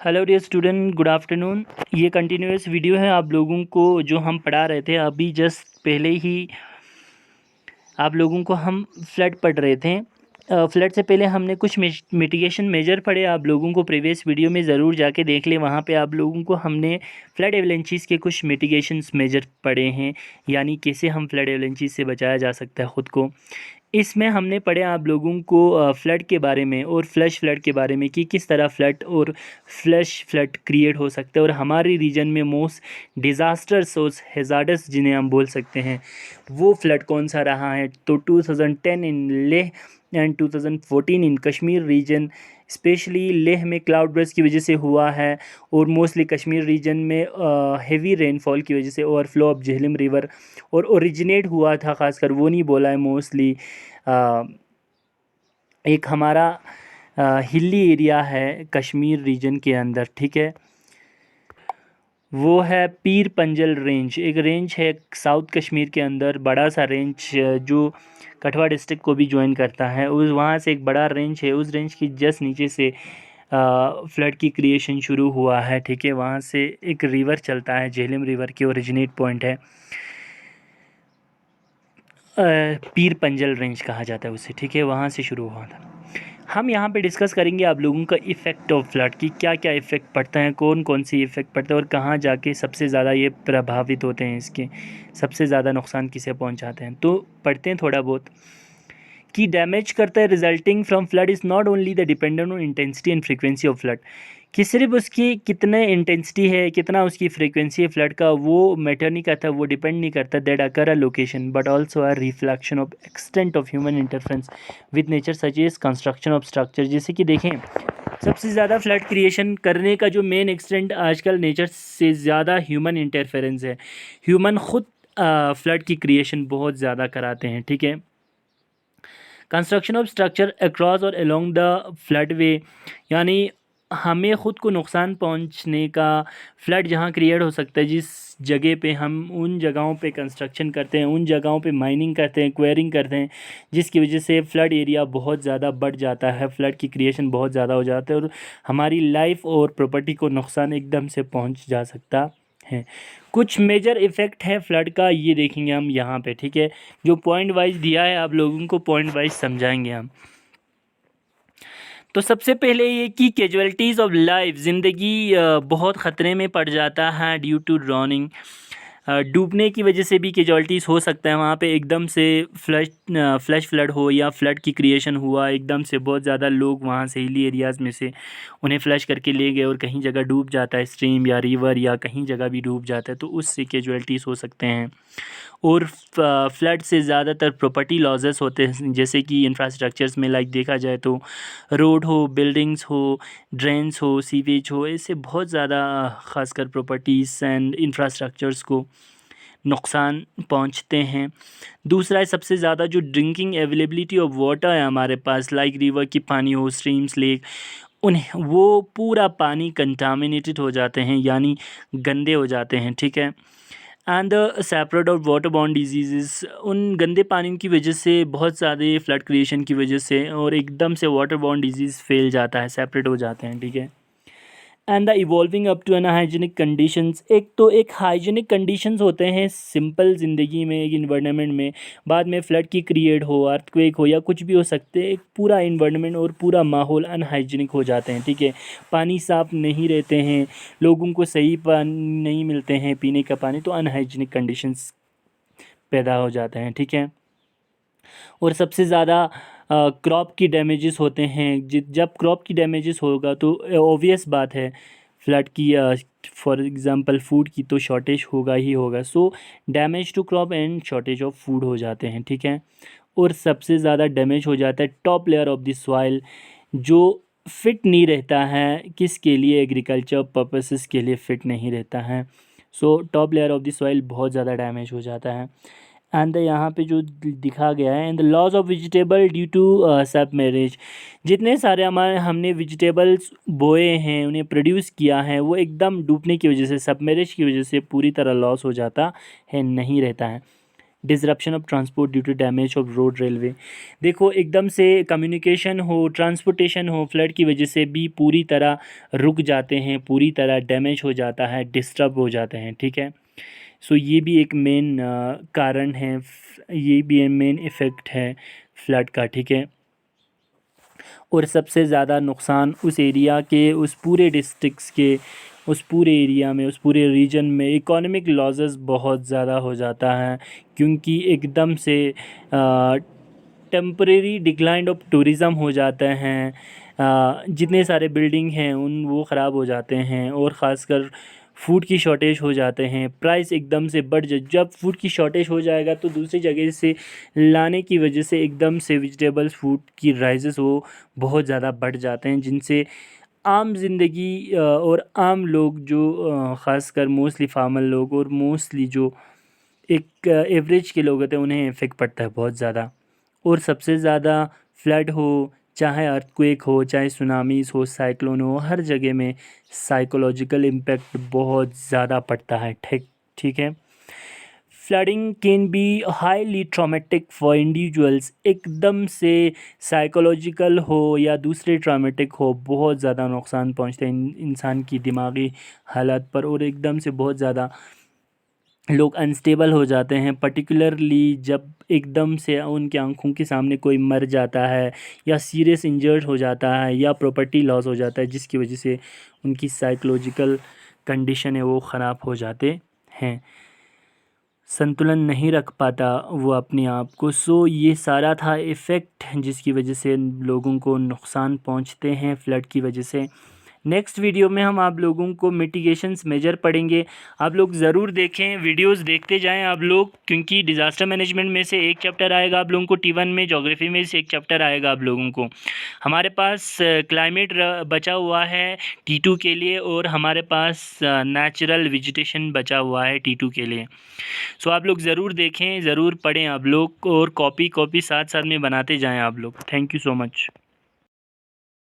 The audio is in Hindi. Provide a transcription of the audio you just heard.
Hello dear student, good afternoon. ये कंटिन्यूअस वीडियो है आप लोगों को जो हम पढ़ा रहे थे अभी जस्ट पहले ही। आप लोगों को हम फ्लड पढ़ रहे थे। फ्लड से पहले हमने कुछ मिटिगेशन मेजर पढ़े। आप लोगों को प्रीवियस वीडियो में ज़रूर जाके देख लें, वहाँ पे आप लोगों को हमने फ्लड एवलेंचीज़ के कुछ मिटिगेशंस मेजर पढ़े हैं, यानी कैसे हम फ्लड एवलेंचीज़ से बचाया जा सकता है ख़ुद को। इसमें हमने पढ़े आप लोगों को फ्लड के बारे में और फ्लैश फ्लड के बारे में कि किस तरह फ्लड और फ्लैश फ्लड क्रिएट हो सकता है, और हमारे रीजन में मोस्ट डिज़ास्टर्स और हैज़ार्डस जिन्हें हम बोल सकते हैं वो फ्लड कौन सा रहा है। तो 2010 in Leh and 2014 in Kashmir region, specially Leh में क्लाउड बर्स्ट की वजह से हुआ है, और मोस्टली कश्मीर रीजन में हेवी रेनफॉल की वजह से ओवरफ्लो ऑफ झेलम रिवर और ओरिजिनेट हुआ था। ख़ासकर वो नहीं बोला है मोस्टली। एक हमारा हिली एरिया है कश्मीर रीजन के अंदर, ठीक है, वो है पीर पंजल रेंज। एक रेंज है साउथ कश्मीर के अंदर, बड़ा सा रेंज जो कठवा डिस्ट्रिक्ट को भी ज्वाइन करता है। उस वहाँ से एक बड़ा रेंज है, उस रेंज की जस्ट नीचे से फ्लड की क्रिएशन शुरू हुआ है, ठीक है। वहाँ से एक रिवर चलता है, झेलम रिवर की ओरिजिनेट पॉइंट है, पीर पंजल रेंज कहा जाता है उसे, ठीक है। वहाँ से शुरू हुआ था। हम यहाँ पे डिस्कस करेंगे आप लोगों का इफ़ेक्ट ऑफ फ्लड की, क्या क्या इफ़ेक्ट पड़ता है, कौन कौन सी इफ़ेक्ट पड़ता है और कहाँ जाके सबसे ज़्यादा ये प्रभावित होते हैं, इसके सबसे ज़्यादा नुकसान किसे पहुँचाते हैं। तो पढ़ते हैं थोड़ा बहुत कि डैमेज करता है resulting from flood is not only the dependent on intensity and frequency of flood, कि सिर्फ उसकी कितने इंटेंसिटी है, कितना उसकी फ्रीक्वेंसी है फ्लड का, वो मैटर नहीं करता, वो डिपेंड नहीं करता that occur a location but also a reflection of extent of human interference with nature such as construction of structure. जैसे कि देखें, सबसे ज़्यादा फ्लड क्रिएशन करने का जो मेन एक्सटेंट आजकल नेचर से ज़्यादा ह्यूमन इंटरफेरेंस है। ह्यूमन खुद फ्लड की क्रिएशन बहुत ज़्यादा कराते हैं, ठीक है। कंस्ट्रक्शन ऑफ स्ट्रक्चर अक्रॉस और अलोंग द फ्लड वे, यानी हमें ख़ुद को नुकसान पहुंचने का फ्लड जहां क्रिएट हो सकता है, जिस जगह पे हम उन जगहों पे कंस्ट्रक्शन करते हैं, उन जगहों पे माइनिंग करते हैं, क्वेरिंग करते हैं, जिसकी वजह से फ्लड एरिया बहुत ज़्यादा बढ़ जाता है, फ्लड की क्रिएशन बहुत ज़्यादा हो जाता है और हमारी लाइफ और प्रॉपर्टी को नुकसान एकदम से पहुंच जा सकता है। कुछ मेजर इफ़ेक्ट है फ्लड का, ये देखेंगे हम यहाँ पे, ठीक है। जो पॉइंट वाइज दिया है आप लोगों को पॉइंट वाइज समझाएंगे हम। तो सबसे पहले ये कि कैजुअलिटीज़ ऑफ लाइफ, ज़िंदगी बहुत ख़तरे में पड़ जाता है ड्यू टू ड्रॉनिंग। डूबने की वजह से भी कैजुअलिटीज़ हो सकता है वहाँ पे, एकदम से फ्लैश फ्लड हो या फ्लड की क्रिएशन हुआ, एकदम से बहुत ज़्यादा लोग वहाँ से हिली एरियाज़ में से उन्हें फ्लैश करके ले गए और कहीं जगह डूब जाता है स्ट्रीम या रिवर, या कहीं जगह भी डूब जाता है, तो उससे कैजुअलिटीज़ हो सकते हैं। और फ्लड से ज़्यादातर प्रॉपर्टी लॉसेस होते हैं, जैसे कि इंफ्रास्ट्रक्चर्स में लाइक देखा जाए तो रोड हो, बिल्डिंग्स हो, ड्रेन्स हो, सीवेज हो, ऐसे बहुत ज़्यादा ख़ासकर प्रॉपर्टीज़ एंड इंफ्रास्ट्रक्चर्स को नुकसान पहुंचते हैं। दूसरा है सबसे ज़्यादा जो ड्रिंकिंग अवेलेबिलिटी ऑफ वाटर है हमारे पास, लाइक रिवर की पानी हो, स्ट्रीम्स, लेक, उन्हें वो पूरा पानी कंटामिनेटेड हो जाते हैं, यानी गंदे हो जाते हैं, ठीक है। एंड द सेपरेट और वाटर बॉर्न डिजीज़, उन गंदे पानी की वजह से बहुत ज़्यादा फ्लड क्रिएशन की वजह से और एकदम से वाटर बॉर्न डिजीज़ फैल जाता है, सेपरेट हो जाते हैं, ठीक है। And the evolving up to unhygienic conditions, एक तो एक हाइजीनिक कंडीशंस होते हैं सिंपल ज़िंदगी में, एक इन्वायरमेंट में, बाद में फ्लड की क्रिएट हो, अर्थक्वेक हो या कुछ भी हो सकते हैं, एक पूरा इन्वायरमेंट और पूरा माहौल अनहाइजीनिक हो जाते हैं, ठीक है। पानी साफ़ नहीं रहते हैं, लोगों को सही पानी नहीं मिलते हैं पीने का पानी, तो अनहाइजीनिक कंडीशंस पैदा हो जाते हैं, ठीक है। और सबसे ज़्यादा क्रॉप की डैमेजेस होते हैं। जब क्रॉप की डैमेजेस होगा तो ऑब्वियस बात है फ्लड की, फॉर एग्ज़ाम्पल फूड की तो शॉर्टेज होगा ही होगा। So damage to crop and shortage of food हो जाते हैं, ठीक है। और सबसे ज़्यादा डैमेज हो जाता है top layer of the soil, जो फिट नहीं रहता है, किसके लिए, एग्रीकल्चर पर्पसेस के लिए फिट नहीं रहता है। So top layer of the soil बहुत ज़्यादा डैमेज हो जाता है। एंड यहाँ पे जो दिखा गया है, and the loss of vegetable due to submergence, जितने सारे हमने वेजिटेबल्स बोए हैं, उन्हें प्रोड्यूस किया है, वो एकदम डूबने की वजह से, सब मैरिज की वजह से पूरी तरह लॉस हो जाता है, नहीं रहता है। Disruption of transport due to damage of road railway. देखो एकदम से कम्युनिकेशन हो, ट्रांसपोर्टेशन हो, फ्लड की वजह से भी पूरी तरह रुक जाते हैं, पूरी तरह डैमेज हो जाता है, डिस्टर्ब हो जाते हैं, ठीक है। सो ये भी एक मेन कारण है, ये भी एक मेन इफ़ेक्ट है फ्लड का, ठीक है। और सबसे ज़्यादा नुकसान उस एरिया के, उस पूरे डिस्ट्रिक्ट्स के, उस पूरे एरिया में, उस पूरे रीजन में इकोनॉमिक लॉसेस बहुत ज़्यादा हो जाता है, क्योंकि एकदम से टेम्परेरी डिक्लाइन ऑफ टूरिज़म हो जाते हैं। जितने सारे बिल्डिंग हैं वो ख़राब हो जाते हैं, और ख़ासकर फूड की शॉर्टेज हो जाते हैं, प्राइस एकदम से बढ़ जब फूड की शॉर्टेज हो जाएगा तो दूसरी जगह से लाने की वजह से एकदम से वेजिटेबल्स फूड की प्राइसेस वो बहुत ज़्यादा बढ़ जाते हैं, जिनसे आम ज़िंदगी और आम लोग जो ख़ासकर मोस्टली फार्मर लोग और मोस्टली जो एक एवरेज के लोग होते हैं उन्हें इफ़ेक्ट पड़ता है बहुत ज़्यादा। और सबसे ज़्यादा फ्लड हो, चाहे अर्थक्वेक हो, चाहे सुनामीज़ हो, साइक्लोन हो, हर जगह में साइकोलॉजिकल इम्पैक्ट बहुत ज़्यादा पड़ता है, ठीक ठीक है। Flooding can be highly traumatic for individuals, एकदम से साइकोलॉजिकल हो या दूसरे ट्रॉमेटिक हो, बहुत ज़्यादा नुकसान पहुंचते हैं इंसान की दिमागी हालत पर, और एकदम से बहुत ज़्यादा लोग अनस्टेबल हो जाते हैं, पर्टिकुलरली जब एकदम से उनकी आंखों के सामने कोई मर जाता है या सीरियस इंजर्ड हो जाता है या प्रॉपर्टी लॉस हो जाता है, जिसकी वजह से उनकी साइकोलॉजिकल कंडीशन है वो ख़राब हो जाते हैं, संतुलन नहीं रख पाता वो अपने आप को। सो ये सारा था इफ़ेक्ट जिसकी वजह से लोगों को नुकसान पहुंचते हैं फ्लड की वजह से। नेक्स्ट वीडियो में हम आप लोगों को मिटिगेशंस मेजर पढ़ेंगे, आप लोग ज़रूर देखें, वीडियोस देखते जाएं आप लोग, क्योंकि डिज़ास्टर मैनेजमेंट में से एक चैप्टर आएगा आप लोगों को T1 में, ज्योग्राफी में से एक चैप्टर आएगा आप लोगों को। हमारे पास क्लाइमेट बचा हुआ है T2 के लिए, और हमारे पास नेचुरल वेजिटेशन बचा हुआ है T2 के लिए। सो आप लोग ज़रूर देखें, ज़रूर पढ़ें आप लोग, और कॉपी साथ साथ में बनाते जाएँ आप लोग। Thank you so much.